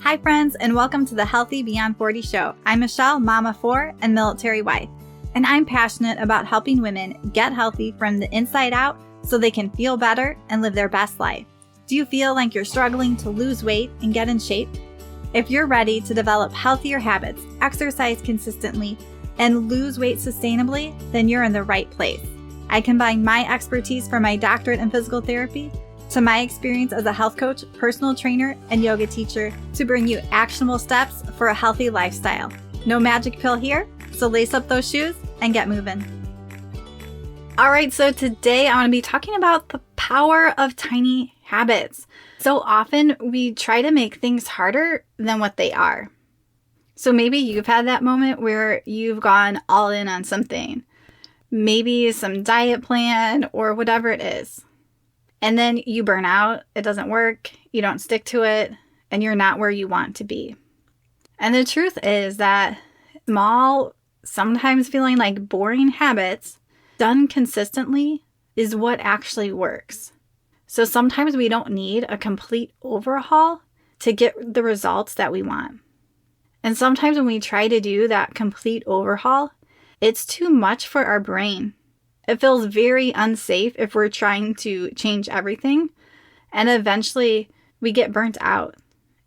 Hi friends, and welcome to the Healthy Beyond 40 show. I'm Michele, mama of 4 and military wife, and I'm passionate about helping women get healthy from the inside out so they can feel better and live their best life. Do you feel like you're struggling to lose weight and get in shape? If you're ready to develop healthier habits, exercise consistently, and lose weight sustainably, then you're in the right place. I combine my expertise from my doctorate in physical therapy to my experience as a health coach, personal trainer, and yoga teacher to bring you actionable steps for a healthy lifestyle. No magic pill here, so lace up those shoes and get moving. All right, so today I want to be talking about the power of tiny habits. So often we try to make things harder than what they are. So maybe you've had that moment where you've gone all in on something, maybe some diet plan or whatever it is. And then you burn out, it doesn't work, you don't stick to it, and you're not where you want to be. And the truth is that small, sometimes feeling like boring habits done consistently is what actually works. So sometimes we don't need a complete overhaul to get the results that we want. And sometimes when we try to do that complete overhaul, it's too much for our brain. It feels very unsafe if we're trying to change everything, and eventually we get burnt out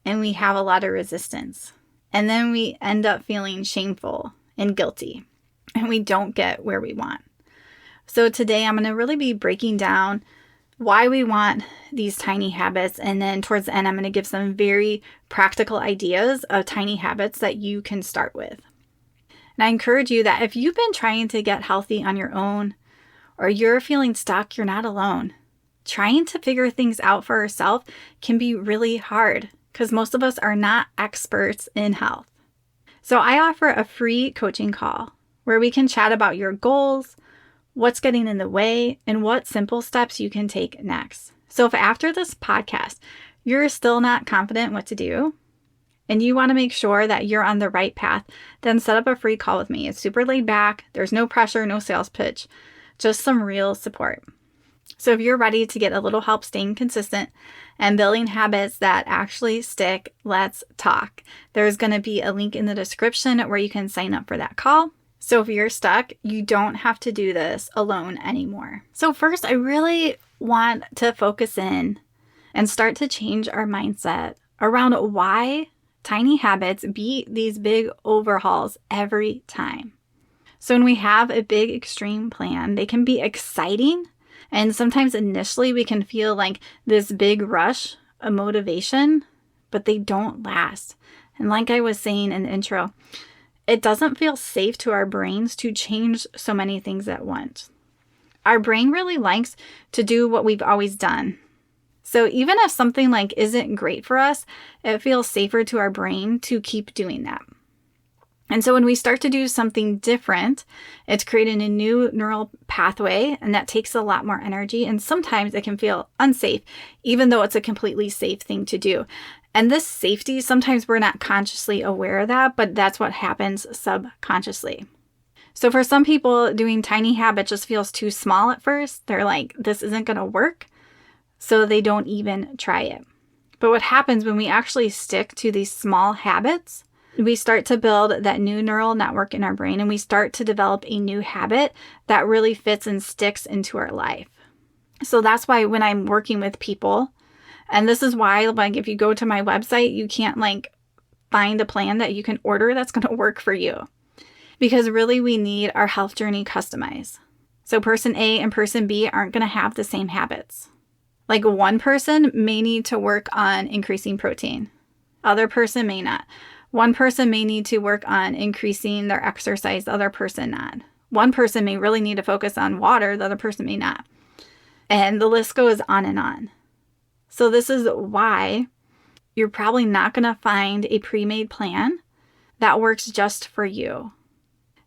and we have a lot of resistance. And then we end up feeling shameful and guilty, and we don't get where we want. So today I'm going to really be breaking down why we want these tiny habits, and then towards the end I'm going to give some very practical ideas of tiny habits that you can start with. And I encourage you that if you've been trying to get healthy on your own, or you're feeling stuck, you're not alone. Trying to figure things out for yourself can be really hard because most of us are not experts in health. So I offer a free coaching call where we can chat about your goals, what's getting in the way, and what simple steps you can take next. So if after this podcast, you're still not confident what to do, and you want to make sure that you're on the right path, then set up a free call with me. It's super laid back. There's no pressure, no sales pitch. Just some real support. So if you're ready to get a little help staying consistent and building habits that actually stick, let's talk. There's going to be a link in the description where you can sign up for that call. So if you're stuck, you don't have to do this alone anymore. So first, I really want to focus in and start to change our mindset around why tiny habits beat these big overhauls every time. So when we have a big extreme plan, they can be exciting. And sometimes initially we can feel like this big rush of motivation, but they don't last. And like I was saying in the intro, it doesn't feel safe to our brains to change so many things at once. Our brain really likes to do what we've always done. So even if something like isn't great for us, it feels safer to our brain to keep doing that. And so when we start to do something different, it's creating a new neural pathway, and that takes a lot more energy. And sometimes it can feel unsafe, even though it's a completely safe thing to do. And this safety, sometimes we're not consciously aware of that, but that's what happens subconsciously. So for some people, doing tiny habits just feels too small at first. They're like, this isn't going to work. So they don't even try it. But what happens when we actually stick to these small habits, we start to build that new neural network in our brain, and we start to develop a new habit that really fits and sticks into our life. So that's why when I'm working with people, and this is why, like, if you go to my website, you can't find a plan that you can order that's going to work for you, because really we need our health journey customized. So person A and person B aren't going to have the same habits. Like one person may need to work on increasing protein. Other person may not. One person may need to work on increasing their exercise, the other person not. One person may really need to focus on water, the other person may not. And the list goes on and on. So this is why you're probably not going to find a pre-made plan that works just for you.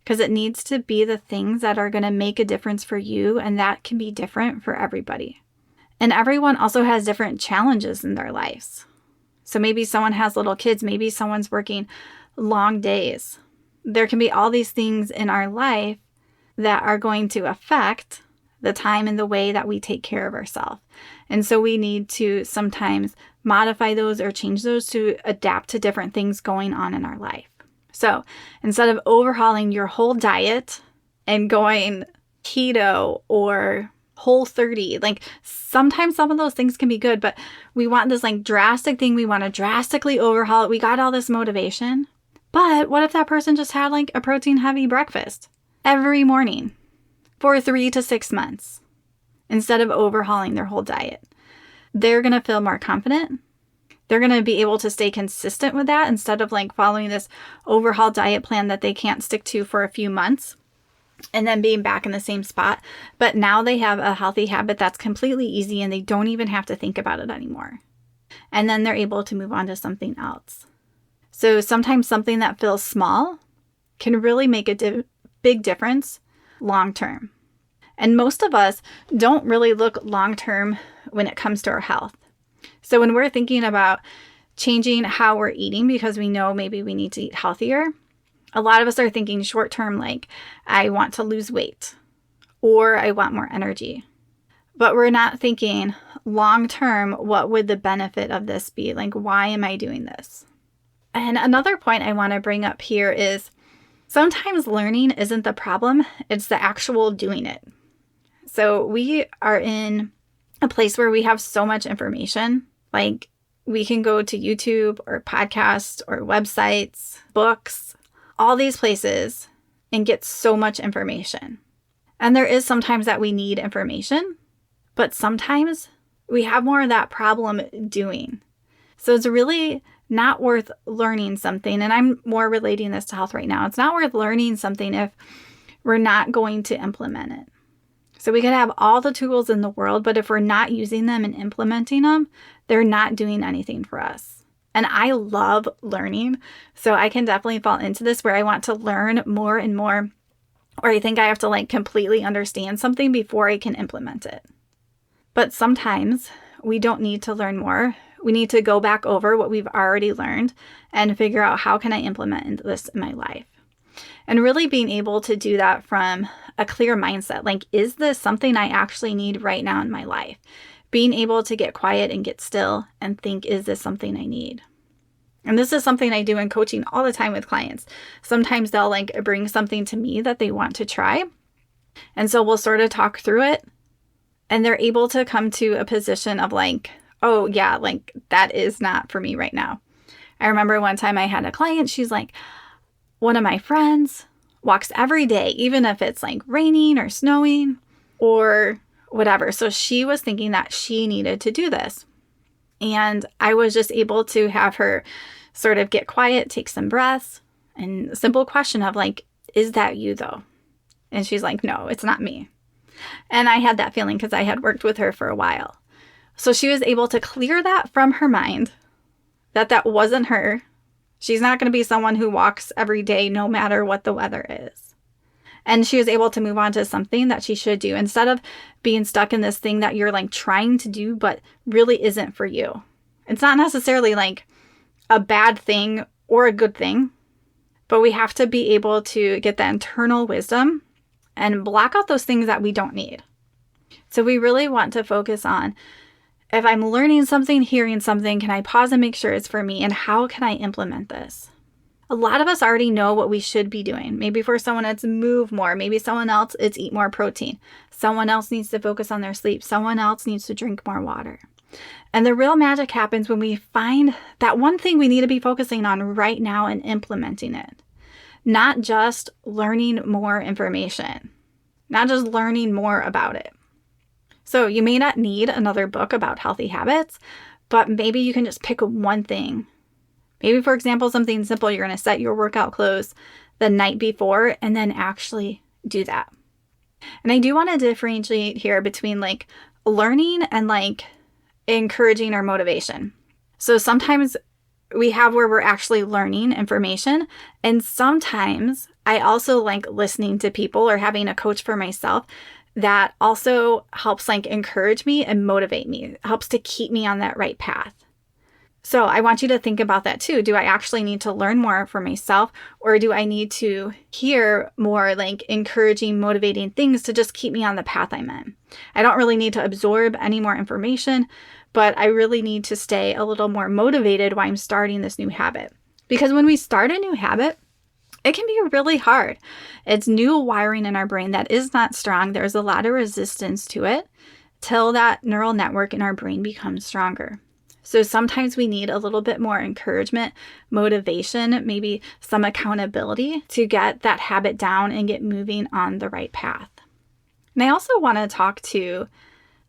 Because it needs to be the things that are going to make a difference for you, and that can be different for everybody. And everyone also has different challenges in their lives. So maybe someone has little kids, maybe someone's working long days. There can be all these things in our life that are going to affect the time and the way that we take care of ourselves. And so we need to sometimes modify those or change those to adapt to different things going on in our life. So instead of overhauling your whole diet and going keto or Whole30, like sometimes some of those things can be good, but we want this like drastic thing. We want to drastically overhaul it. We got all this motivation. But what if that person just had like a protein heavy breakfast every morning for 3 to 6 months instead of overhauling their whole diet? They're going to feel more confident. They're going to be able to stay consistent with that instead of like following this overhaul diet plan that they can't stick to for a few months and then being back in the same spot. But now they have a healthy habit that's completely easy and they don't even have to think about it anymore. And then they're able to move on to something else. So sometimes something that feels small can really make a big difference long term. And most of us don't really look long term when it comes to our health. So when we're thinking about changing how we're eating because we know maybe we need to eat healthier, a lot of us are thinking short term, like I want to lose weight or I want more energy. But we're not thinking long term, what would the benefit of this be? Like, why am I doing this? And another point I want to bring up here is sometimes learning isn't the problem, it's the actual doing it. So we are in a place where we have so much information. Like we can go to YouTube or podcasts or websites, books, all these places and get so much information. And there is sometimes that we need information, but sometimes we have more of that problem doing. So it's really not worth learning something. And I'm more relating this to health right now. It's not worth learning something if we're not going to implement it. So we could have all the tools in the world, but if we're not using them and implementing them, they're not doing anything for us. And I love learning. So I can definitely fall into this where I want to learn more and more, or I think I have to like completely understand something before I can implement it. But sometimes we don't need to learn more. We need to go back over what we've already learned and figure out how can I implement this in my life. And really being able to do that from a clear mindset. Like, is this something I actually need right now in my life? Being able to get quiet and get still and think, is this something I need? And this is something I do in coaching all the time with clients. Sometimes they'll like bring something to me that they want to try. And so we'll sort of talk through it. And they're able to come to a position of like, oh yeah, like that is not for me right now. I remember one time I had a client, she's like, one of my friends walks every day, even if it's like raining or snowing or whatever. So she was thinking that she needed to do this. And I was just able to have her sort of get quiet, take some breaths, and a simple question of like, is that you though? And she's like, no, it's not me. And I had that feeling because I had worked with her for a while. So she was able to clear that from her mind, that wasn't her. She's not going to be someone who walks every day no matter what the weather is. And she was able to move on to something that she should do instead of being stuck in this thing that you're like trying to do but really isn't for you. It's not necessarily like a bad thing or a good thing, but we have to be able to get that internal wisdom and block out those things that we don't need. So we really want to focus on, if I'm learning something, hearing something, can I pause and make sure it's for me? And how can I implement this? A lot of us already know what we should be doing. Maybe for someone it's move more. Maybe someone else it's eat more protein. Someone else needs to focus on their sleep. Someone else needs to drink more water. And the real magic happens when we find that one thing we need to be focusing on right now and implementing it. Not just learning more information. Not just learning more about it. So you may not need another book about healthy habits, but maybe you can just pick one thing. Maybe, for example, something simple, you're going to set your workout clothes the night before and then actually do that. And I do want to differentiate here between like learning and like encouraging or motivation. So sometimes we have where we're actually learning information. And sometimes I also like listening to people or having a coach for myself that also helps like encourage me and motivate me, helps to keep me on that right path. So I want you to think about that too. Do I actually need to learn more for myself, or do I need to hear more like encouraging, motivating things to just keep me on the path I'm in? I don't really need to absorb any more information, but I really need to stay a little more motivated while I'm starting this new habit. Because when we start a new habit, it can be really hard. It's new wiring in our brain that is not strong. There's a lot of resistance to it till that neural network in our brain becomes stronger. So sometimes we need a little bit more encouragement, motivation, maybe some accountability to get that habit down and get moving on the right path. And I also want to talk to,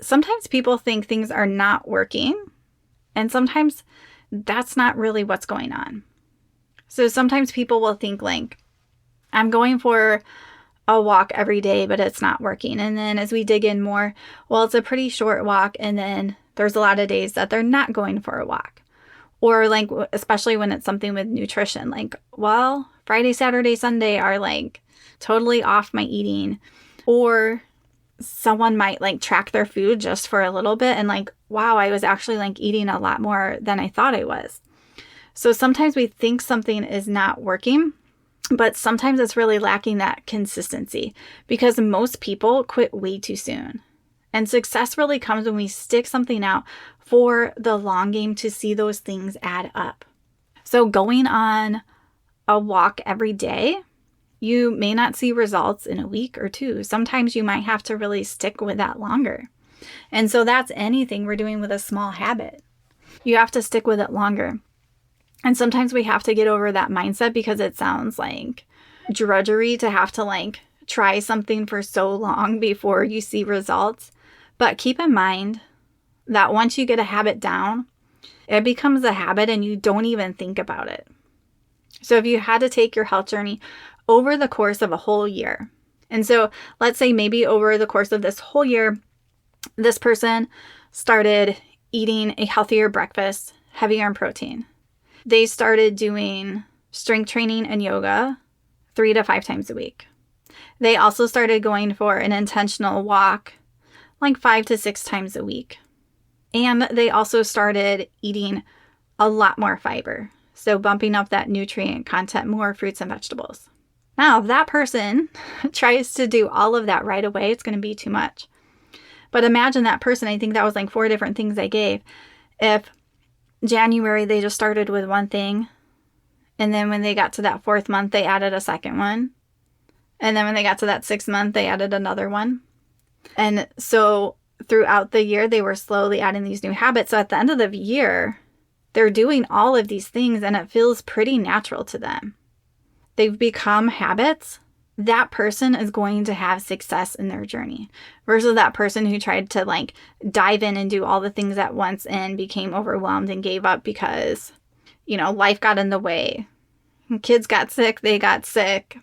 sometimes people think things are not working, and sometimes that's not really what's going on. So sometimes people will think like, I'm going for a walk every day, but it's not working. And then as we dig in more, well, it's a pretty short walk, and then there's a lot of days that they're not going for a walk. Or like, especially when it's something with nutrition, like, well, Friday, Saturday, Sunday are like totally off my eating. Or someone might like track their food just for a little bit and like, wow, I was actually like eating a lot more than I thought I was. So sometimes we think something is not working, but sometimes it's really lacking that consistency because most people quit way too soon. And success really comes when we stick something out for the long game to see those things add up. So going on a walk every day, you may not see results in a week or two. Sometimes you might have to really stick with that longer. And so that's anything we're doing with a small habit. You have to stick with it longer. And sometimes we have to get over that mindset because it sounds like drudgery to have to like try something for so long before you see results. But keep in mind that once you get a habit down, it becomes a habit and you don't even think about it. So if you had to take your health journey over the course of a whole year, and so let's say maybe over the course of this whole year, this person started eating a healthier breakfast, heavier in protein. They started doing strength training and yoga 3 to 5 times a week. They also started going for an intentional walk like 5 to 6 times a week. And they also started eating a lot more fiber. So bumping up that nutrient content, more fruits and vegetables. Now, if that person tries to do all of that right away, it's going to be too much. But imagine that person, I think that was like 4 different things I gave. If January, they just started with one thing. And then when they got to that 4th month, they added a second one. And then when they got to that 6th month, they added another one. And so throughout the year, they were slowly adding these new habits. So at the end of the year, they're doing all of these things and it feels pretty natural to them. They've become habits. That person is going to have success in their journey versus that person who tried to like dive in and do all the things at once and became overwhelmed and gave up because, life got in the way. Kids got sick. They got sick.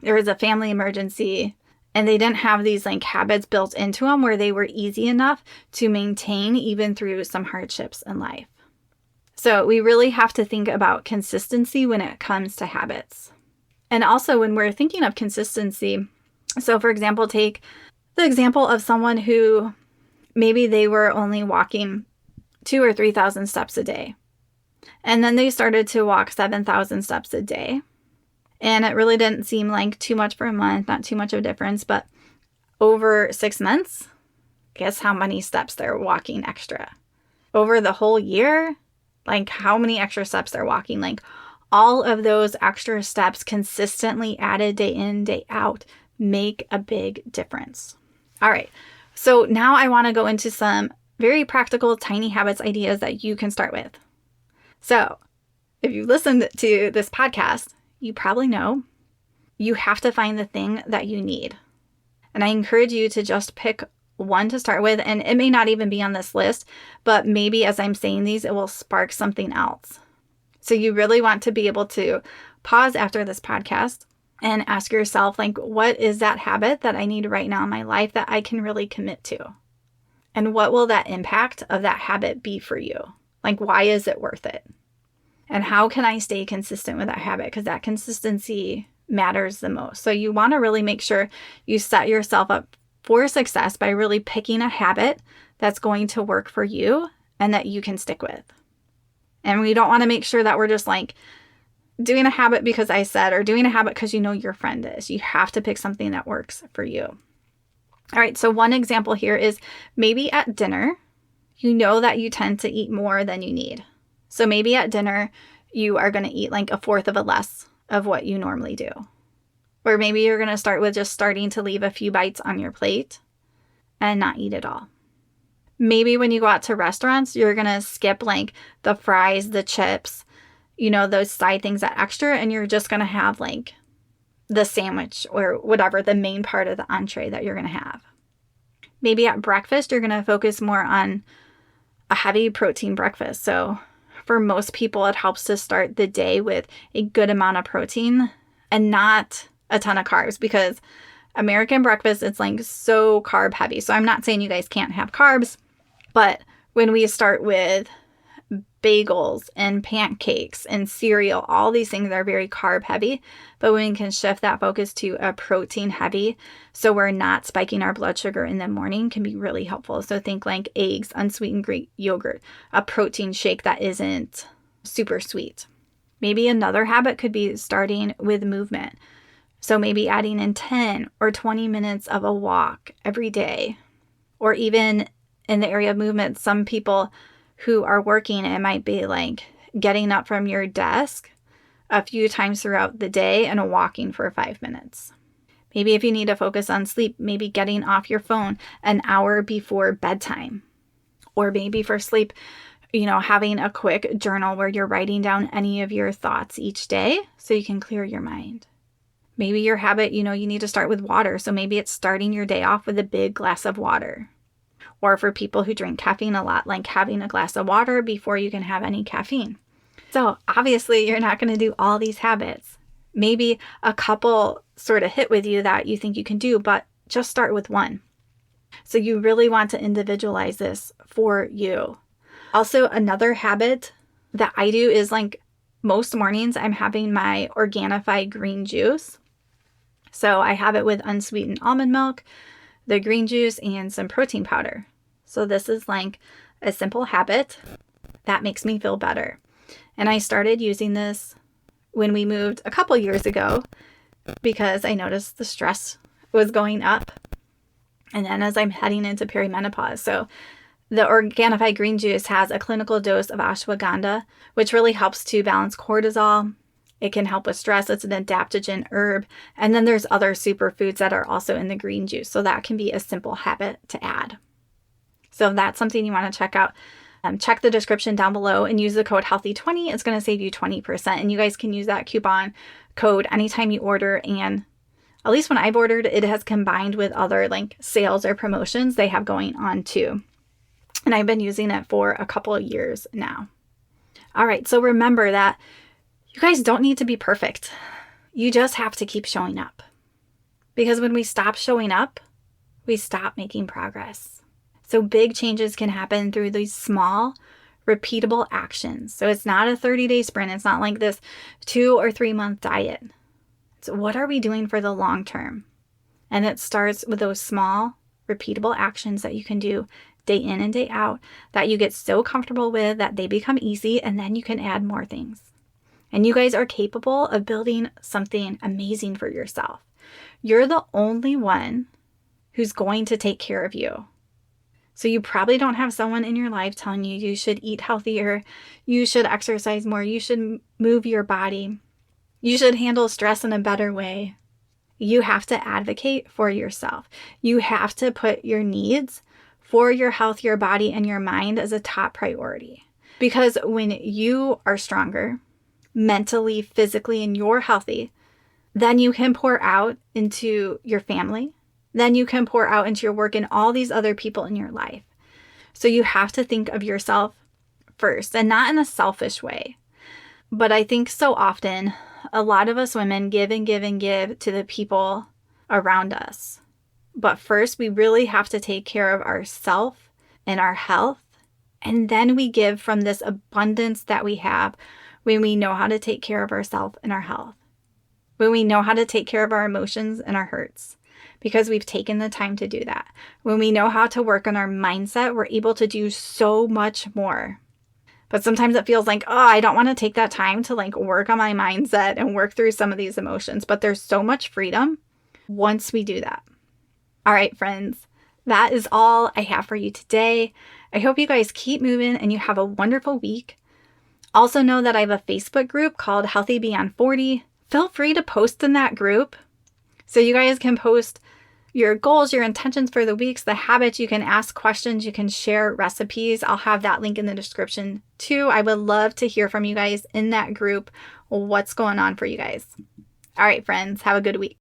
There was a family emergency. And they didn't have these like habits built into them where they were easy enough to maintain even through some hardships in life. So we really have to think about consistency when it comes to habits. And also when we're thinking of consistency, so for example, take the example of someone who maybe they were only walking 2,000 or 3,000 steps a day. And then they started to walk 7,000 steps a day. And it really didn't seem like too much for a month, not too much of a difference. But over 6 months, guess how many steps they're walking extra? Over the whole year, like how many extra steps they're walking? Like all of those extra steps consistently added day in, day out make a big difference. All right. So now I want to go into some very practical tiny habits ideas that you can start with. So if you listened to this podcast, you probably know you have to find the thing that you need. And I encourage you to just pick one to start with. And it may not even be on this list, but maybe as I'm saying these, it will spark something else. So you really want to be able to pause after this podcast and ask yourself, like, what is that habit that I need right now in my life that I can really commit to? And what will that impact of that habit be for you? Like, why is it worth it? And how can I stay consistent with that habit? Because that consistency matters the most. So you want to really make sure you set yourself up for success by really picking a habit that's going to work for you and that you can stick with. And we don't want to make sure that we're just like doing a habit because I said, or doing a habit because you know your friend is. You have to pick something that works for you. All right, so one example here is maybe at dinner, you know that you tend to eat more than you need. So maybe at dinner, you are going to eat like a fourth of a less of what you normally do. Or maybe you're going to start with just starting to leave a few bites on your plate and not eat it all. Maybe when you go out to restaurants, you're going to skip like the fries, the chips, you know, those side things that extra, and you're just going to have like the sandwich or whatever, the main part of the entree that you're going to have. Maybe at breakfast, you're going to focus more on a heavy protein breakfast. So for most people, it helps to start the day with a good amount of protein and not a ton of carbs, because American breakfast, it's like so carb heavy. So I'm not saying you guys can't have carbs, but when we start with bagels and pancakes and cereal, all these things are very carb heavy, but when we can shift that focus to a protein heavy, so we're not spiking our blood sugar in the morning, can be really helpful. So think like eggs, unsweetened Greek yogurt, a protein shake that isn't super sweet. Maybe another habit could be starting with movement. So maybe adding in 10 or 20 minutes of a walk every day, or even in the area of movement, some people who are working, it might be like getting up from your desk a few times throughout the day and walking for 5 minutes. Maybe if you need to focus on sleep, maybe getting off your phone an hour before bedtime. Or maybe for sleep, you know, having a quick journal where you're writing down any of your thoughts each day so you can clear your mind. Maybe your habit, you know, you need to start with water. So maybe it's starting your day off with a big glass of water. Or for people who drink caffeine a lot, like having a glass of water before you can have any caffeine. So obviously you're not going to do all these habits. Maybe a couple sort of hit with you that you think you can do, but just start with one. So you really want to individualize this for you. Also, another habit that I do is like most mornings I'm having my Organifi green juice. So I have it with unsweetened almond milk, the green juice, and some protein powder. So this is like a simple habit that makes me feel better. And I started using this when we moved a couple years ago because I noticed the stress was going up. And then as I'm heading into perimenopause. So the Organifi green juice has a clinical dose of ashwagandha, which really helps to balance cortisol. It can help with stress. It's an adaptogen herb. And then there's other superfoods that are also in the green juice. So that can be a simple habit to add. So if that's something you want to check out, check the description down below and use the code HEALTHY20. It's going to save you 20%. And you guys can use that coupon code anytime you order. And at least when I've ordered, it has combined with other like sales or promotions they have going on too. And I've been using it for a couple of years now. All right. So remember that you guys don't need to be perfect. You just have to keep showing up. Because when we stop showing up, we stop making progress. So big changes can happen through these small, repeatable actions. So it's not a 30-day sprint. It's not like this 2 or 3 month diet. So what are we doing for the long term? And it starts with those small, repeatable actions that you can do day in and day out that you get so comfortable with that they become easy, and then you can add more things. And you guys are capable of building something amazing for yourself. You're the only one who's going to take care of you. So you probably don't have someone in your life telling you you should eat healthier, you should exercise more, you should move your body, you should handle stress in a better way. You have to advocate for yourself. You have to put your needs for your health, your body, and your mind as a top priority. Because when you are stronger, mentally, physically, and you're healthy, then you can pour out into your family. Then you can pour out into your work and all these other people in your life. So you have to think of yourself first, and not in a selfish way. But I think so often, a lot of us women give and give and give to the people around us. But first, we really have to take care of ourselves and our health. And then we give from this abundance that we have when we know how to take care of ourselves and our health. When we know how to take care of our emotions and our hurts, because we've taken the time to do that. When we know how to work on our mindset, we're able to do so much more. But sometimes it feels like, oh, I don't want to take that time to like work on my mindset and work through some of these emotions. But there's so much freedom once we do that. All right, friends, that is all I have for you today. I hope you guys keep moving and you have a wonderful week. Also know that I have a Facebook group called Healthy Beyond 40. Feel free to post in that group. So you guys can post your goals, your intentions for the weeks, the habits. You can ask questions. You can share recipes. I'll have that link in the description too. I would love to hear from you guys in that group. What's going on for you guys? All right, friends, have a good week.